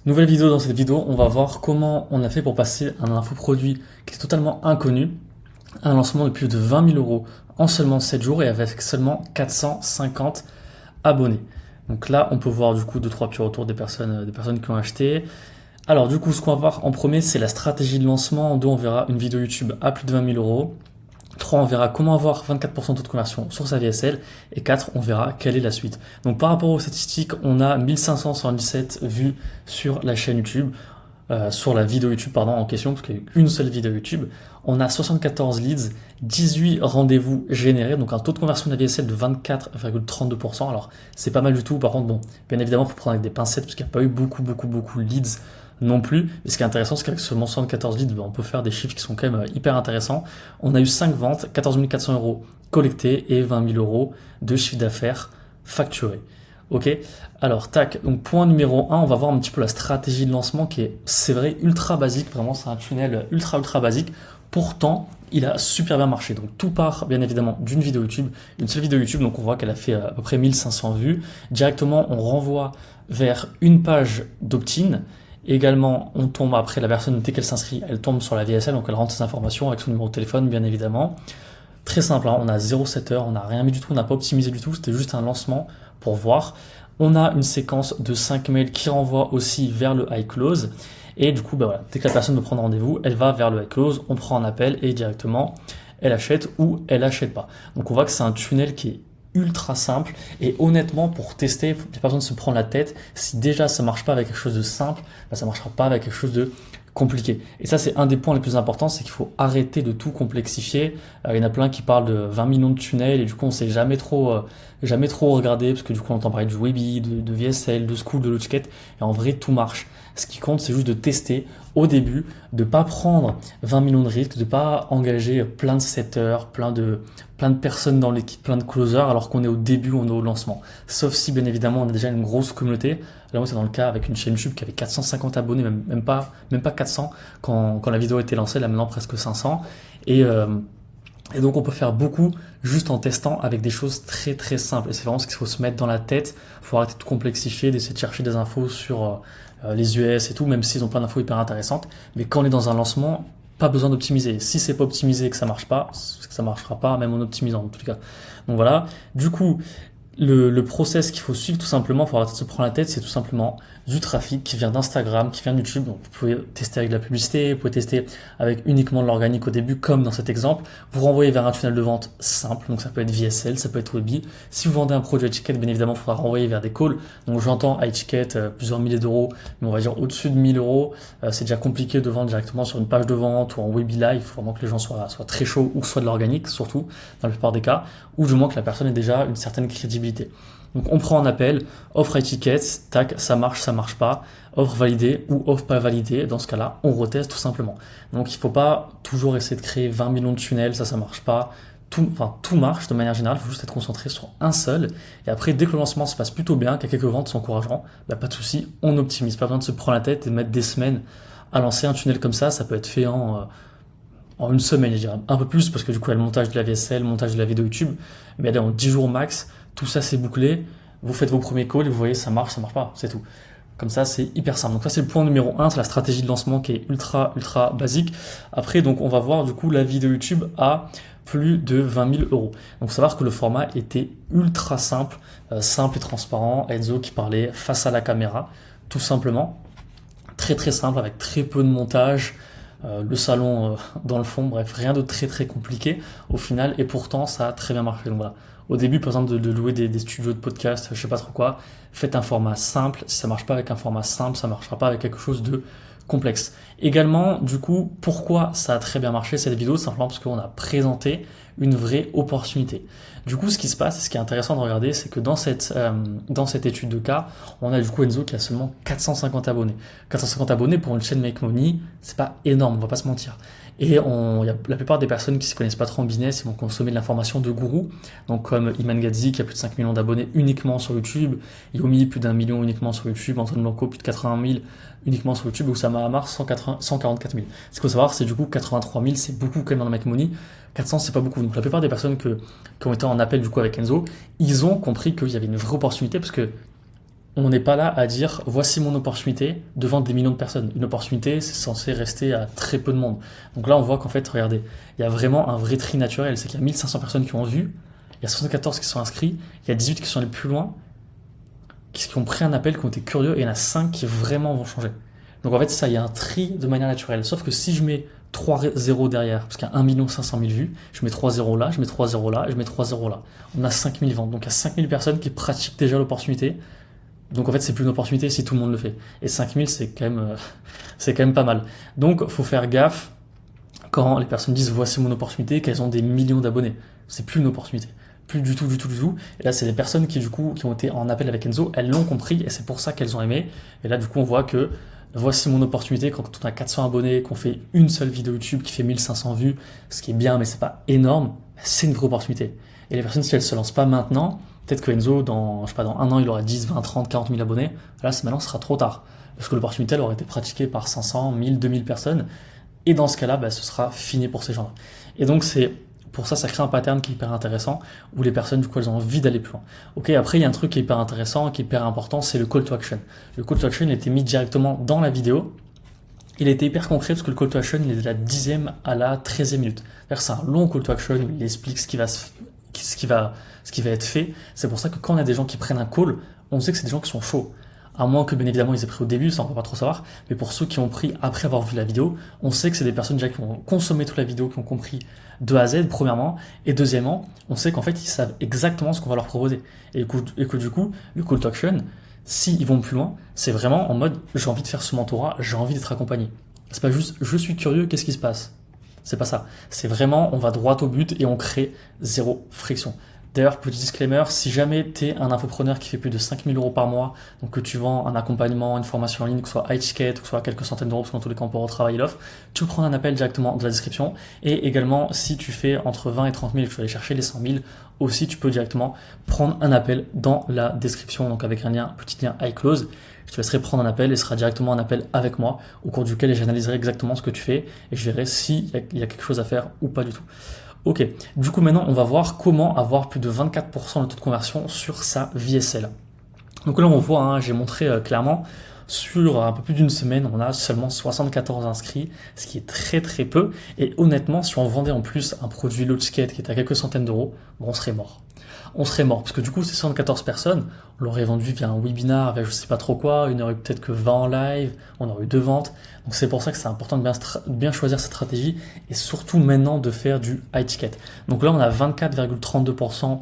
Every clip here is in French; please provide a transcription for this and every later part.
Nouvelle vidéo. Dans cette vidéo, on va voir comment on a fait pour passer un infoproduit qui est totalement inconnu à un lancement de plus de 20 000 euros en seulement 7 jours et avec seulement 450 abonnés. Donc là, on peut voir du coup 2-3 petits retours des personnes qui ont acheté. Alors du coup, ce qu'on va voir en premier, c'est la stratégie de lancement. En deux, on verra une vidéo YouTube à plus de 20 000 euros. 3, on verra comment avoir 24% de taux de conversion sur sa VSL. Et 4, on verra quelle est la suite. Donc par rapport aux statistiques, on a 1577 vues sur la chaîne YouTube, sur la vidéo YouTube en question, parce qu'il y a une seule vidéo YouTube. On a 74 leads, 18 rendez-vous générés, donc un taux de conversion de la VSL de 24,32%. Alors c'est pas mal du tout. Par contre, bon, bien évidemment, il faut prendre avec des pincettes parce qu'il n'y a pas eu beaucoup de leads non plus. Mais ce qui est intéressant, c'est qu'avec seulement 74 leads, on peut faire des chiffres qui sont quand même hyper intéressants. On a eu 5 ventes, 14 400 euros collectés et 20 000 euros de chiffre d'affaires facturé. Ok, alors tac, donc point numéro 1, on va voir un petit peu la stratégie de lancement qui est, c'est vrai, ultra basique. Vraiment, c'est un tunnel ultra basique. Pourtant, il a super bien marché. Donc tout part bien évidemment d'une vidéo YouTube, une seule vidéo YouTube. Donc on voit qu'elle a fait à peu près 1500 vues. Directement, on renvoie vers une page d'opt-in. Également, on tombe après la personne, dès qu'elle s'inscrit, elle tombe sur la VSL, donc elle rentre ses informations avec son numéro de téléphone, bien évidemment. Très simple, hein, on a 0 setter, on n'a rien mis du tout, on n'a pas optimisé du tout, c'était juste un lancement pour voir. On a une séquence de 5 mails qui renvoie aussi vers le high close. Et du coup, voilà, dès que la personne veut prendre rendez-vous, elle va vers le high close, on prend un appel et directement, elle achète ou elle achète pas. Donc on voit que c'est un tunnel qui est ultra simple et honnêtement pour tester, il n'y a pas besoin de se prendre la tête. Si déjà ça marche pas avec quelque chose de simple, ça marchera pas avec quelque chose de compliqué. Et ça, c'est un des points les plus importants, c'est qu'il faut arrêter de tout complexifier. Il y en a plein qui parlent de 20 millions de tunnels et du coup, on sait jamais trop regarder parce que du coup, on entend parler du Webi, de VSL, de School, de Logicat et en vrai, tout marche. Ce qui compte, c'est juste de tester au début, de pas prendre 20 millions de risques, de pas engager plein de setters, plein de personnes dans l'équipe, plein de closers, alors qu'on est au début, on est au lancement. Sauf si, bien évidemment, on a déjà une grosse communauté. Là, moi, c'est dans le cas avec une chaîne YouTube qui avait 450 abonnés, même pas 400 quand la vidéo a été lancée, là maintenant presque 500. Et donc, on peut faire beaucoup juste en testant avec des choses très simples. Et c'est vraiment ce qu'il faut se mettre dans la tête. Il faut arrêter de tout complexifier, d'essayer de chercher des infos sur les US et tout, même s'ils ont plein d'infos hyper intéressantes. Mais quand on est dans un lancement, pas besoin d'optimiser. Si c'est pas optimisé et que ça marche pas, c'est que ça marchera pas, même en optimisant en tout cas. Donc voilà. Du coup, le process qu'il faut suivre tout simplement pour arrêter de se prendre la tête, c'est tout simplement du trafic qui vient d'Instagram, qui vient de YouTube. Donc vous pouvez tester avec de la publicité, vous pouvez tester avec uniquement de l'organique au début, comme dans cet exemple. Vous renvoyez vers un tunnel de vente simple, donc ça peut être VSL, ça peut être Webi. Si vous vendez un produit à ticket, bien évidemment, il faudra renvoyer vers des calls. Donc j'entends à ticket plusieurs milliers d'euros, mais on va dire au-dessus de 1000 euros. C'est déjà compliqué de vendre directement sur une page de vente ou en Webi Live. Il faut vraiment que les gens soient très chauds ou soit de l'organique, surtout dans la plupart des cas, ou du moins que la personne ait déjà une certaine crédibilité. Donc on prend un appel, offre ticket, tac, ça marche pas, offre validée ou offre pas validée. Dans ce cas-là, on reteste tout simplement. Donc il faut pas toujours essayer de créer 20 millions de tunnels, ça marche pas. Tout marche de manière générale, il faut juste être concentré sur un seul. Et après, dès que le lancement se passe plutôt bien, qu'il y a quelques ventes sont encourageantes, pas de souci, on optimise. Pas besoin de se prendre la tête et de mettre des semaines à lancer un tunnel comme ça peut être fait en une semaine, je dirais. Un peu plus, parce que du coup, il y a le montage de la VSL, le montage de la vidéo YouTube. Mais allez, en 10 jours max, tout ça c'est bouclé. Vous faites vos premiers calls et vous voyez, ça marche pas, c'est tout. Comme ça, c'est hyper simple. Donc ça, c'est le point numéro 1, c'est la stratégie de lancement qui est ultra basique. Après, donc, on va voir du coup la vidéo YouTube à plus de 20 000 euros. Donc, faut savoir que le format était ultra simple, simple et transparent. Enzo qui parlait face à la caméra, tout simplement. Très simple, avec très peu de montage. Le salon dans le fond, bref, rien de très compliqué au final, et pourtant ça a très bien marché. Donc voilà, au début par exemple de louer des studios de podcast, je sais pas trop quoi, faites un format simple. Si ça marche pas avec un format simple, ça marchera pas avec quelque chose de complexe. Également, du coup, pourquoi ça a très bien marché cette vidéo? Simplement parce qu'on a présenté une vraie opportunité. Du coup, ce qui se passe, ce qui est intéressant de regarder, c'est que dans cette étude de cas, on a du coup Enzo qui a seulement 450 abonnés. 450 abonnés pour une chaîne Make Money, c'est pas énorme, on va pas se mentir. Et il y a la plupart des personnes qui se connaissent pas trop en business, ils vont consommer de l'information de gourous. Donc comme Iman Gadzhi qui a plus de 5 millions d'abonnés uniquement sur YouTube, Yomi plus d'1 million uniquement sur YouTube, Antoine Blanco plus de 80 000 uniquement sur YouTube, Oussama Hamar 144 000. Ce qu'il faut savoir, c'est du coup 83 000, c'est beaucoup quand même dans le Make Money. 400, c'est pas beaucoup. Donc la plupart des personnes qui ont été en appel du coup avec Enzo, ils ont compris qu'il y avait une vraie opportunité parce que On n'est pas là à dire voici mon opportunité devant des millions de personnes. Une opportunité, c'est censé rester à très peu de monde. Donc là, on voit qu'en fait, regardez, il y a vraiment un vrai tri naturel. C'est qu'il y a 1500 personnes qui ont vu, il y a 74 qui sont inscrits, il y a 18 qui sont allés plus loin, qui ont pris un appel, qui ont été curieux, et il y en a 5 qui vraiment vont changer. Donc en fait, ça, il y a un tri de manière naturelle. Sauf que si je mets 3 zéros derrière, parce qu'il y a 1 500 000 vues, je mets 3 zéros là, je mets 3 zéros là, et je mets 3 zéros là. On a 5000 ventes. Donc il y a 5000 personnes qui pratiquent déjà l'opportunité. Donc en fait, c'est plus une opportunité si tout le monde le fait. Et 5000, c'est quand même pas mal. Donc faut faire gaffe quand les personnes disent voici mon opportunité, qu'elles ont des millions d'abonnés. C'est plus une opportunité. Plus du tout, du tout, du tout. Et là, c'est des personnes qui, du coup, qui ont été en appel avec Enzo, elles l'ont compris et c'est pour ça qu'elles ont aimé. Et là, du coup, on voit que voici mon opportunité quand on a 400 abonnés, qu'on fait une seule vidéo YouTube qui fait 1500 vues, ce qui est bien, mais c'est pas énorme, c'est une vraie opportunité. Et les personnes, si elles se lancent pas maintenant, peut-être que Enzo, je sais pas, dans un an, il aura 10, 20, 30, 40 000 abonnés. Là, maintenant, ce sera trop tard. Parce que l'opportunité, elle aurait été pratiquée par 500, 1000, 2000 personnes. Et dans ce cas-là, ce sera fini pour ces gens-là. Et donc, pour ça crée un pattern qui est hyper intéressant, où les personnes, du coup, elles ont envie d'aller plus loin. Ok, après, il y a un truc qui est hyper intéressant, qui est hyper important, c'est le call to action. Le call to action, il a été mis directement dans la vidéo. Il a été hyper concret parce que le call to action, il est de la 10e à la 13e minute. C'est un long call to action où il explique ce qui va être fait. C'est pour ça que quand on a des gens qui prennent un call, on sait que c'est des gens qui sont chauds. À moins que, bien évidemment, ils aient pris au début, ça on va pas trop savoir. Mais pour ceux qui ont pris après avoir vu la vidéo, on sait que c'est des personnes déjà qui ont consommé toute la vidéo, qui ont compris de A à Z, premièrement. Et deuxièmement, on sait qu'en fait, ils savent exactement ce qu'on va leur proposer. Et que du coup, le call to action, s'ils vont plus loin, c'est vraiment en mode j'ai envie de faire ce mentorat, j'ai envie d'être accompagné. C'est pas juste je suis curieux, qu'est-ce qui se passe? C'est pas ça. C'est vraiment on va droit au but et on crée zéro friction. D'ailleurs, petit disclaimer, si jamais tu es un infopreneur qui fait plus de 5000 euros par mois, donc que tu vends un accompagnement, une formation en ligne, que ce soit high ticket, que ce soit quelques centaines d'euros, parce que dans tous les cas on peut retravailler l'offre, tu peux prendre un appel directement de la description. Et également, si tu fais entre 20 et 30 000 et que tu vas aller chercher les 100 000, aussi tu peux directement prendre un appel dans la description, donc avec un petit lien iClose. Je te laisserai prendre un appel et ce sera directement un appel avec moi, au cours duquel j'analyserai exactement ce que tu fais et je verrai s'il y a quelque chose à faire ou pas du tout. Ok, du coup maintenant on va voir comment avoir plus de 24% de taux de conversion sur sa VSL. Donc là on voit, j'ai montré clairement, sur un peu plus d'une semaine, on a seulement 74 inscrits, ce qui est très très peu. Et honnêtement, si on vendait en plus un produit low ticket qui est à quelques centaines d'euros, on serait mort. On serait mort, parce que du coup, ces 74 personnes, on l'aurait vendu via un webinar, via je sais pas trop quoi, il n'y aurait peut-être que 20 en live, on aurait eu 2 ventes. Donc c'est pour ça que c'est important de bien choisir cette stratégie, et surtout maintenant de faire du high ticket. Donc là, on a 24,32%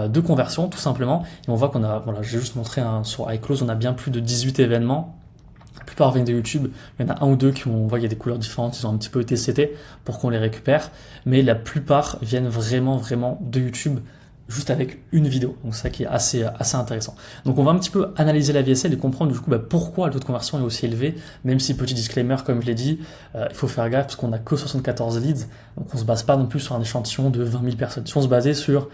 de conversion, tout simplement. Et on voit qu'on a, voilà, j'ai juste montré sur iClose, on a bien plus de 18 événements. La plupart viennent de YouTube. Il y en a un ou deux on voit qu'il y a des couleurs différentes, ils ont un petit peu été setés pour qu'on les récupère. Mais la plupart viennent vraiment, vraiment de YouTube, juste avec une vidéo. Donc c'est ça qui est assez intéressant. Donc on va un petit peu analyser la VSL et comprendre du coup pourquoi le taux de conversion est aussi élevé, même si petit disclaimer, comme je l'ai dit, il faut faire gaffe parce qu'on n'a que 74 leads, donc on se base pas non plus sur un échantillon de 20 000 personnes. Si on se basait sur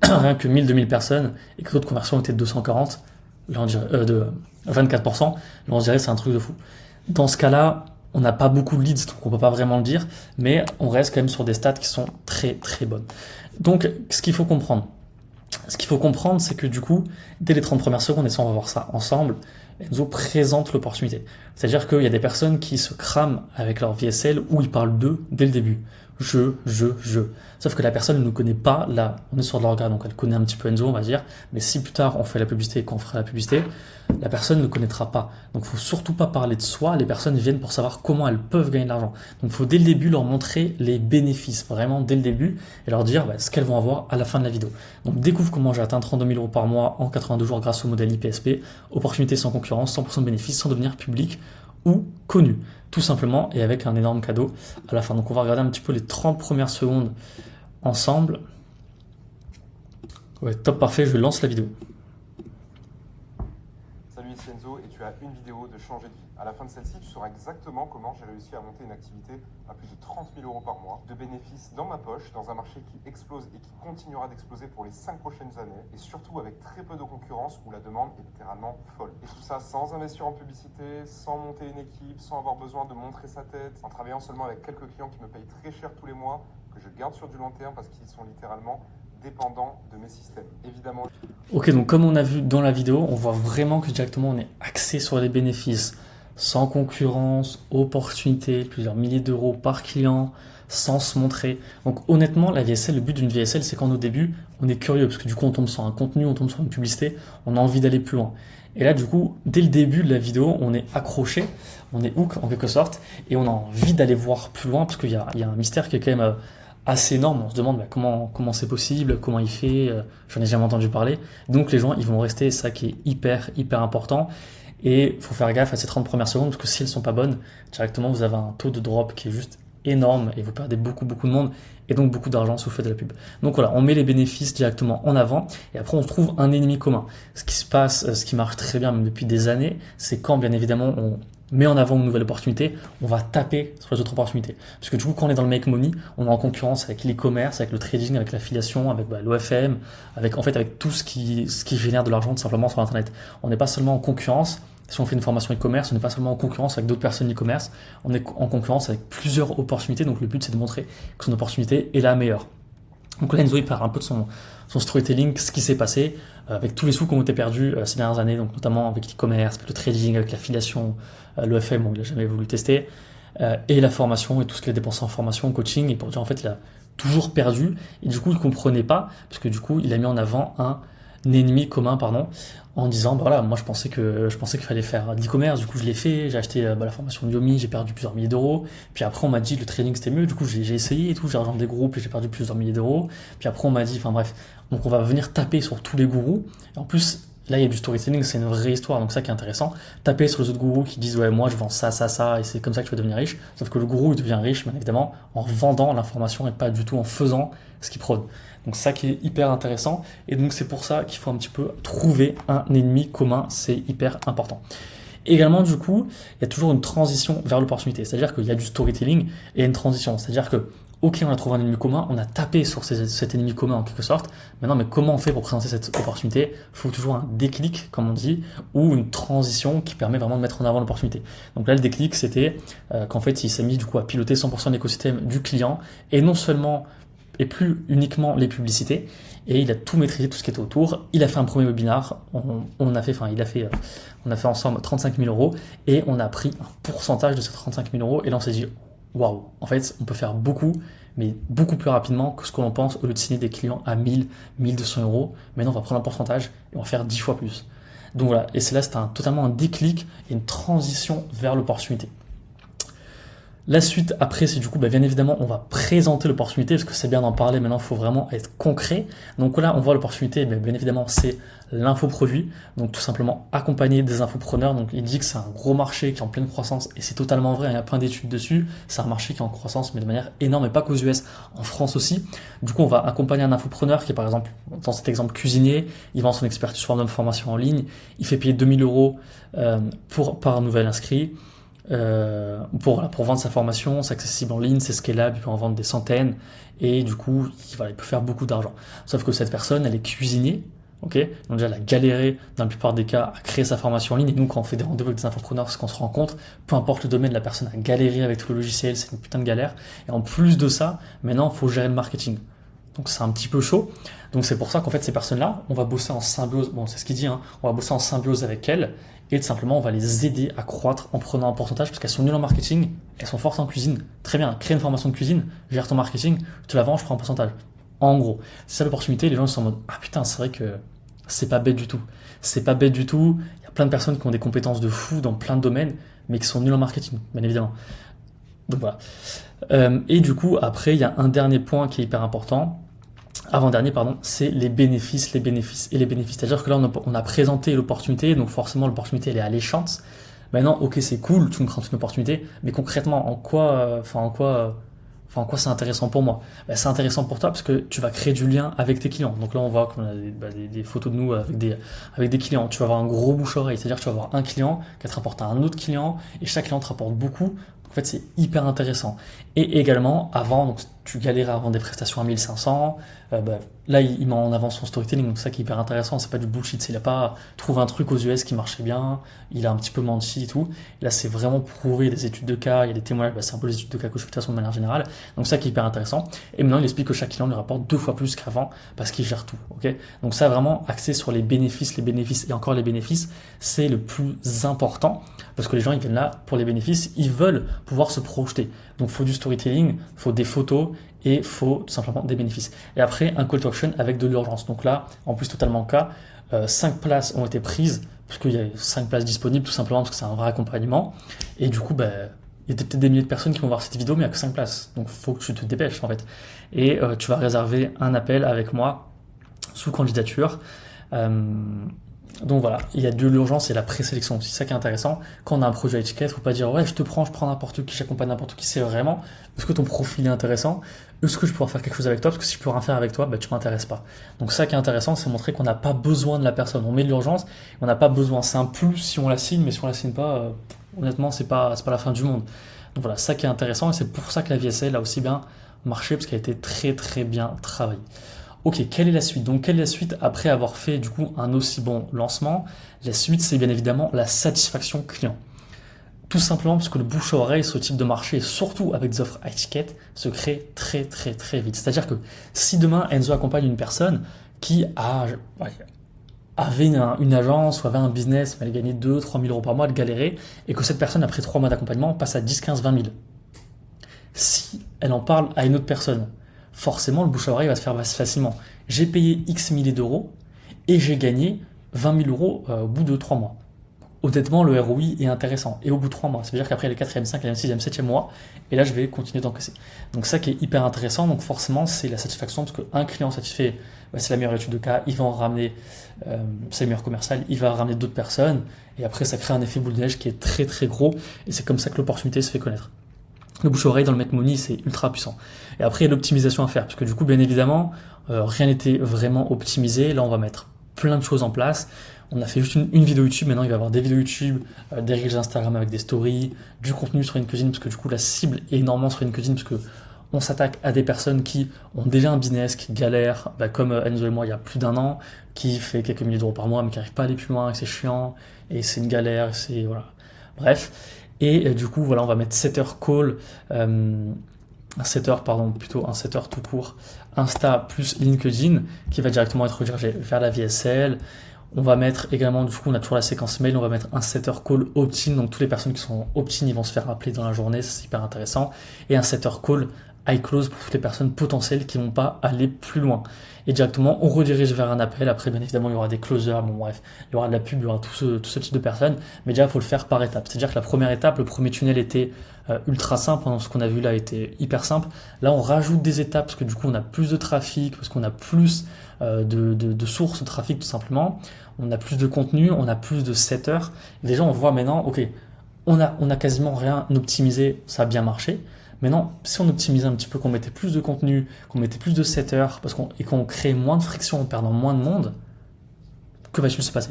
rien que 1000, 2000 personnes et que le taux de conversion était de 240, là on dirait, de 24%, là on dirait c'est un truc de fou. Dans ce cas-là, on n'a pas beaucoup de leads, donc on peut pas vraiment le dire, mais on reste quand même sur des stats qui sont très très bonnes. Donc, ce qu'il faut comprendre, c'est que du coup, dès les 30 premières secondes, et ça on va voir ça ensemble, Enzo présente l'opportunité. C'est-à-dire qu'il y a des personnes qui se crament avec leur VSL où ils parlent d'eux dès le début. Je. Sauf que la personne ne nous connaît pas, là, on est sur de l'orga, donc elle connaît un petit peu Enzo, on va dire, mais si plus tard on fait la publicité et qu'on fera la publicité, la personne ne connaîtra pas. Donc il faut surtout pas parler de soi, les personnes viennent pour savoir comment elles peuvent gagner de l'argent. Donc il faut dès le début leur montrer les bénéfices, vraiment dès le début, et leur dire ce qu'elles vont avoir à la fin de la vidéo. Donc découvre comment j'ai atteint 32 000 euros par mois en 82 jours grâce au modèle IPSP, opportunité sans concurrence, 100% de bénéfices sans devenir public ou connu, tout simplement, et avec un énorme cadeau à la fin. Donc on va regarder un petit peu les 30 premières secondes ensemble. Ouais, top, parfait, je lance la vidéo. Salut, ici Enzo et tu as une vidéo de changer de vie. À la fin de celle-ci, tu sauras exactement comment j'ai réussi à monter une activité à plus de 30 000 euros par mois, de bénéfices dans ma poche, dans un marché qui explose et qui continuera d'exploser pour les 5 prochaines années, et surtout avec très peu de concurrence où la demande est littéralement folle. Et tout ça sans investir en publicité, sans monter une équipe, sans avoir besoin de montrer sa tête, en travaillant seulement avec quelques clients qui me payent très cher tous les mois, que je garde sur du long terme parce qu'ils sont littéralement dépendant de mes systèmes. Évidemment. Ok, donc comme on a vu dans la vidéo, on voit vraiment que directement on est axé sur les bénéfices, sans concurrence, opportunité, plusieurs milliers d'euros par client, sans se montrer. Donc honnêtement, la VSL, le but d'une VSL, c'est qu'en au début, on est curieux, parce que du coup, on tombe sur un contenu, on tombe sur une publicité, on a envie d'aller plus loin. Et là, du coup, dès le début de la vidéo, on est accroché, on est hook en quelque sorte, et on a envie d'aller voir plus loin, parce qu'il y a un mystère qui est quand même assez énorme. On se demande comment c'est possible, comment il fait, j'en ai jamais entendu parler. Donc les gens, ils vont rester, ça qui est hyper important. Et il faut faire gaffe à ces 30 premières secondes, parce que si elles sont pas bonnes, directement, vous avez un taux de drop qui est juste énorme, et vous perdez beaucoup de monde, et donc beaucoup d'argent si vous faites de la pub. Donc voilà, on met les bénéfices directement en avant, et après on trouve un ennemi commun. Ce qui se passe, ce qui marche très bien même depuis des années, c'est quand bien évidemment on met en avant une nouvelle opportunité, on va taper sur les autres opportunités. Parce que du coup, quand on est dans le make money, on est en concurrence avec l'e-commerce, avec le trading, avec l'affiliation, avec l'OFM, avec tout ce qui génère de l'argent tout simplement sur Internet. On n'est pas seulement en concurrence. Si on fait une formation e-commerce, on n'est pas seulement en concurrence avec d'autres personnes e-commerce, on est en concurrence avec plusieurs opportunités. Donc le but, c'est de montrer que son opportunité est la meilleure. Donc là, Enzo, il parle un peu de son storytelling, ce qui s'est passé avec tous les sous qui ont été perdus ces dernières années, donc notamment avec l'e-commerce, avec le trading, avec l'affiliation, l'OFM, bon, il n'a jamais voulu tester, et la formation et tout ce qu'il a dépensé en formation, en coaching, et pour dire en fait, il a toujours perdu, et du coup, il ne comprenait pas, parce que du coup, il a mis en avant un ennemi commun, en disant, voilà, moi je pensais qu'il fallait faire de l'e-commerce, du coup je l'ai fait, j'ai acheté la formation de Yomi, j'ai perdu plusieurs milliers d'euros, puis après on m'a dit le trading c'était mieux, du coup j'ai essayé et tout, j'ai rejoint des groupes et j'ai perdu plusieurs milliers d'euros, puis après on m'a dit, enfin bref, donc on va venir taper sur tous les gourous, et en plus, là il y a du storytelling, c'est une vraie histoire, donc ça qui est intéressant, taper sur les autres gourous qui disent, ouais, moi je vends ça, et c'est comme ça que tu vas devenir riche, sauf que le gourou il devient riche, bien évidemment, en vendant l'information et pas du tout en faisant ce qu'il prône. Donc ça qui est hyper intéressant, et donc c'est pour ça qu'il faut un petit peu trouver un ennemi commun, c'est hyper important. Également du coup, il y a toujours une transition vers l'opportunité, c'est-à-dire qu'il y a du storytelling et une transition, c'est-à-dire que ok, on a trouvé un ennemi commun, on a tapé sur cet ennemi commun en quelque sorte, maintenant mais comment on fait pour présenter cette opportunité? Il faut toujours un déclic, comme on dit, ou une transition qui permet vraiment de mettre en avant l'opportunité. Donc là le déclic c'était qu'en fait il s'est mis du coup à piloter 100% de l'écosystème du client, et non seulement et plus uniquement les publicités, et il a tout maîtrisé, tout ce qui était autour. Il a fait un premier webinar, on a fait ensemble 35 000 euros, et on a pris un pourcentage de ces 35 000 euros, et là on s'est dit, waouh, en fait on peut faire beaucoup, mais beaucoup plus rapidement que ce qu'on en pense, au lieu de signer des clients à 1000, 1200 euros, maintenant on va prendre un pourcentage, et on va faire 10 fois plus. Donc voilà, et c'est là, c'était totalement un déclic, et une transition vers l'opportunité. La suite, après, c'est du coup, bien évidemment, on va présenter l'opportunité, parce que c'est bien d'en parler, maintenant, il faut vraiment être concret. Donc là, on voit l'opportunité, bien évidemment, c'est l'infoproduit, donc tout simplement accompagner des infopreneurs. Donc il dit que c'est un gros marché qui est en pleine croissance, et c'est totalement vrai, il y a plein d'études dessus, c'est un marché qui est en croissance, mais de manière énorme, et pas qu'aux US, en France aussi. Du coup, on va accompagner un infopreneur qui est, par exemple, dans cet exemple, cuisinier, il vend son expertise sur une formation en ligne, il fait payer 2000 euros par nouvel inscrit, pour vendre sa formation, c'est accessible en ligne, c'est scalable, il peut en vendre des centaines, et du coup, il peut faire beaucoup d'argent. Sauf que cette personne, elle est cuisinier, ok? Donc déjà, elle a galéré, dans la plupart des cas, à créer sa formation en ligne, et nous, quand on fait des rendez-vous avec des infopreneurs, ce qu'on se rend compte, peu importe le domaine, la personne a galéré avec tout le logiciel, c'est une putain de galère, et en plus de ça, maintenant, il faut gérer le marketing. Donc c'est un petit peu chaud. Donc c'est pour ça qu'en fait ces personnes-là, on va bosser en symbiose, bon c'est ce qu'il dit, hein, on va bosser en symbiose avec elles, et tout simplement on va les aider à croître en prenant un pourcentage, parce qu'elles sont nulles en marketing, elles sont fortes en cuisine. Très bien, crée une formation de cuisine, gère ton marketing, je te la vends, je prends un pourcentage. En gros, c'est ça l'opportunité, les gens sont en mode, ah putain, c'est vrai que c'est pas bête du tout. C'est pas bête du tout, il y a plein de personnes qui ont des compétences de fou dans plein de domaines, mais qui sont nulles en marketing, bien évidemment. Donc voilà. Et du coup, après, il y a un dernier point qui est hyper important, avant-dernier, pardon, c'est les bénéfices. C'est-à-dire que là, on a présenté l'opportunité, donc forcément, l'opportunité, elle est alléchante. Maintenant, ok, c'est cool, tu me présentes une opportunité, mais concrètement, en quoi c'est intéressant pour moi? C'est intéressant pour toi parce que tu vas créer du lien avec tes clients. Donc là, on voit qu'on a des photos de nous avec des clients. Tu vas avoir un gros bouche-oreille, c'est-à-dire que tu vas avoir un client qui te rapporte à un autre client, et chaque client te rapporte beaucoup. En fait, c'est hyper intéressant. Et également, avant, donc, tu galérais à vendre des prestations à 1500. Là, il met en avant son storytelling, donc c'est ça qui est hyper intéressant. C'est pas du bullshit. Il a pas trouvé un truc aux US qui marchait bien. Il a un petit peu menti et tout. Là, c'est vraiment prouvé, des études de cas, il y a des témoignages. C'est un peu les études de cas que je fais de toute façon de manière générale. Donc, ça qui est hyper intéressant. Et maintenant, il explique que chaque client lui rapporte 2 fois plus qu'avant parce qu'il gère tout. Ok. Donc, ça, vraiment axé sur les bénéfices et encore les bénéfices, c'est le plus important parce que les gens, ils viennent là pour les bénéfices. Ils veulent pouvoir se projeter. Donc, il faut du storytelling, il faut des photos et il faut tout simplement des bénéfices. Et après, un call to action avec de l'urgence. Donc là, en plus, totalement le cas, 5 places ont été prises parce qu'il y a 5 places disponibles tout simplement parce que c'est un vrai accompagnement. Et du coup, il y a peut-être des milliers de personnes qui vont voir cette vidéo, mais il n'y a que 5 places. Donc, il faut que tu te dépêches en fait. Et tu vas réserver un appel avec moi sous candidature. Donc voilà, il y a de l'urgence et la présélection aussi, c'est ça qui est intéressant. Quand on a un projet à étiquette, faut pas dire ouais je prends n'importe qui, j'accompagne n'importe qui, c'est vraiment est-ce que ton profil est intéressant, est-ce que je pourrais faire quelque chose avec toi, parce que si je peux rien faire avec toi, tu m'intéresses pas. Donc ça qui est intéressant, c'est montrer qu'on n'a pas besoin de la personne, on met de l'urgence, on n'a pas besoin, c'est un plus si on la signe, mais si on la signe pas, honnêtement c'est pas la fin du monde. Donc voilà, ça qui est intéressant et c'est pour ça que la VSL a aussi bien marché, parce qu'elle a été très très bien travaillée. Ok, quelle est la suite? Donc, quelle est la suite après avoir fait du coup un aussi bon lancement? La suite, c'est bien évidemment la satisfaction client. Tout simplement parce que le bouche à oreille, ce type de marché, surtout avec des offres à étiquette, se crée très très très vite. C'est-à-dire que si demain Enzo accompagne une personne qui avait une agence ou avait un business, elle gagnait 2-3 000 euros par mois, elle galérait, et que cette personne, après 3 mois d'accompagnement, passe à 10, 15, 20 000. Si elle en parle à une autre personne, forcément le bouche à oreille va se faire facilement. J'ai payé X milliers d'euros et j'ai gagné 20 000 euros au bout de 3 mois. Honnêtement, le ROI est intéressant. Et au bout de 3 mois, ça veut dire qu'après les 4e, 5e, 6e, 7e mois, et là je vais continuer d'encaisser. Donc ça qui est hyper intéressant, donc forcément c'est la satisfaction, parce qu'un client satisfait, c'est la meilleure étude de cas, il va en ramener, c'est le meilleur commercial, il va ramener d'autres personnes, et après ça crée un effet boule de neige qui est très très gros, et c'est comme ça que l'opportunité se fait connaître. Le bouche-oreille dans le make money, c'est ultra puissant. Et après, il y a l'optimisation à faire, parce que du coup, bien évidemment, rien n'était vraiment optimisé. Là, on va mettre plein de choses en place. On a fait juste une vidéo YouTube, maintenant il va y avoir des vidéos YouTube, des reels Instagram avec des stories, du contenu sur une cuisine, parce que du coup, la cible est énormément sur une cuisine, parce que on s'attaque à des personnes qui ont déjà un business, qui galèrent, comme Enzo et moi il y a plus d'1 an, qui fait quelques milliers d'euros par mois, mais qui n'arrive pas à aller plus loin, que c'est chiant, et c'est une galère, c'est voilà. Bref. Et du coup, voilà, on va mettre 7 heures call, un setter tout court, Insta plus LinkedIn, qui va directement être redirigé vers la VSL. On va mettre également, du coup, on a toujours la séquence mail, on va mettre un setter call opt-in, donc toutes les personnes qui sont opt-in, ils vont se faire appeler dans la journée, c'est hyper intéressant. Et un setter call iClose pour toutes les personnes potentielles qui vont pas aller plus loin. Et directement, on redirige vers un appel. Après, bien évidemment, il y aura des closers, bon bref, il y aura de la pub, il y aura tout ce type de personnes. Mais déjà, il faut le faire par étapes. C'est-à-dire que la première étape, le premier tunnel était ultra simple. Ce qu'on a vu là était hyper simple. Là, on rajoute des étapes parce que du coup, on a plus de trafic, parce qu'on a plus de sources de trafic tout simplement. On a plus de contenu, on a plus de setters. Et déjà, on voit maintenant, ok, on a quasiment rien optimisé, ça a bien marché. Maintenant, si on optimisait un petit peu, qu'on mettait plus de contenu, qu'on mettait plus de setters, et qu'on crée moins de friction en perdant moins de monde, que va-t-il se passer?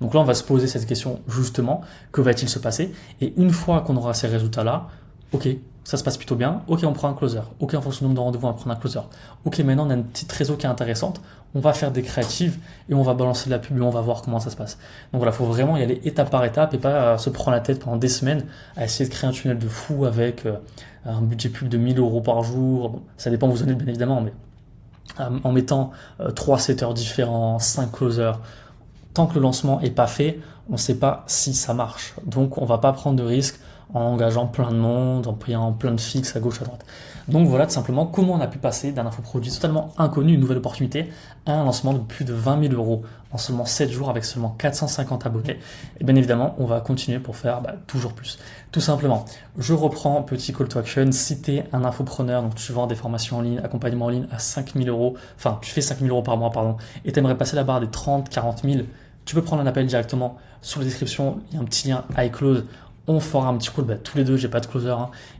Donc là, on va se poser cette question justement, que va-t-il se passer? Et une fois qu'on aura ces résultats-là, ok, ça se passe plutôt bien, ok, on prend un closer, ok, en fonction du nombre de rendez-vous, on va prendre un closer, ok, maintenant on a une petite réseau qui est intéressante, on va faire des créatives et on va balancer de la pub et on va voir comment ça se passe. Donc voilà, il faut vraiment y aller étape par étape et pas se prendre la tête pendant des semaines à essayer de créer un tunnel de fou avec un budget pub de 1000 euros par jour. Bon, ça dépend où vous en êtes bien évidemment, mais en mettant 3 setters différents, 5 closers, tant que le lancement est pas fait, on ne sait pas si ça marche. Donc on va pas prendre de risques en engageant plein de monde, en payant plein de fixes à gauche, à droite. Donc voilà tout simplement comment on a pu passer d'un infoproduit totalement inconnu, une nouvelle opportunité, à un lancement de plus de 20 000 euros en seulement 7 jours avec seulement 450 abonnés. Et bien évidemment, on va continuer pour faire toujours plus. Tout simplement, je reprends petit call to action. Si tu es un infopreneur, donc tu vends des formations en ligne, accompagnement en ligne à 5 000 euros, enfin tu fais 5 000 euros par mois, et tu aimerais passer la barre des 30, 40 000, tu peux prendre un appel directement sous la description, il y a un petit lien iClose. On fera un petit call, tous les deux, j'ai pas de closer,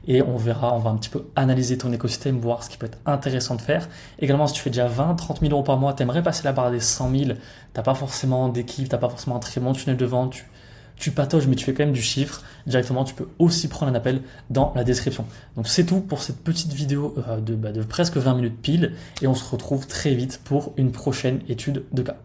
et on verra, on va un petit peu analyser ton écosystème, voir ce qui peut être intéressant de faire. Également, si tu fais déjà 20, 30 000 euros par mois, tu aimerais passer la barre des 100 000, t'as pas forcément d'équipe, t'as pas forcément un très bon tunnel de vente, tu patauges mais tu fais quand même du chiffre, directement tu peux aussi prendre un appel dans la description. Donc c'est tout pour cette petite vidéo de presque 20 minutes pile et on se retrouve très vite pour une prochaine étude de cas.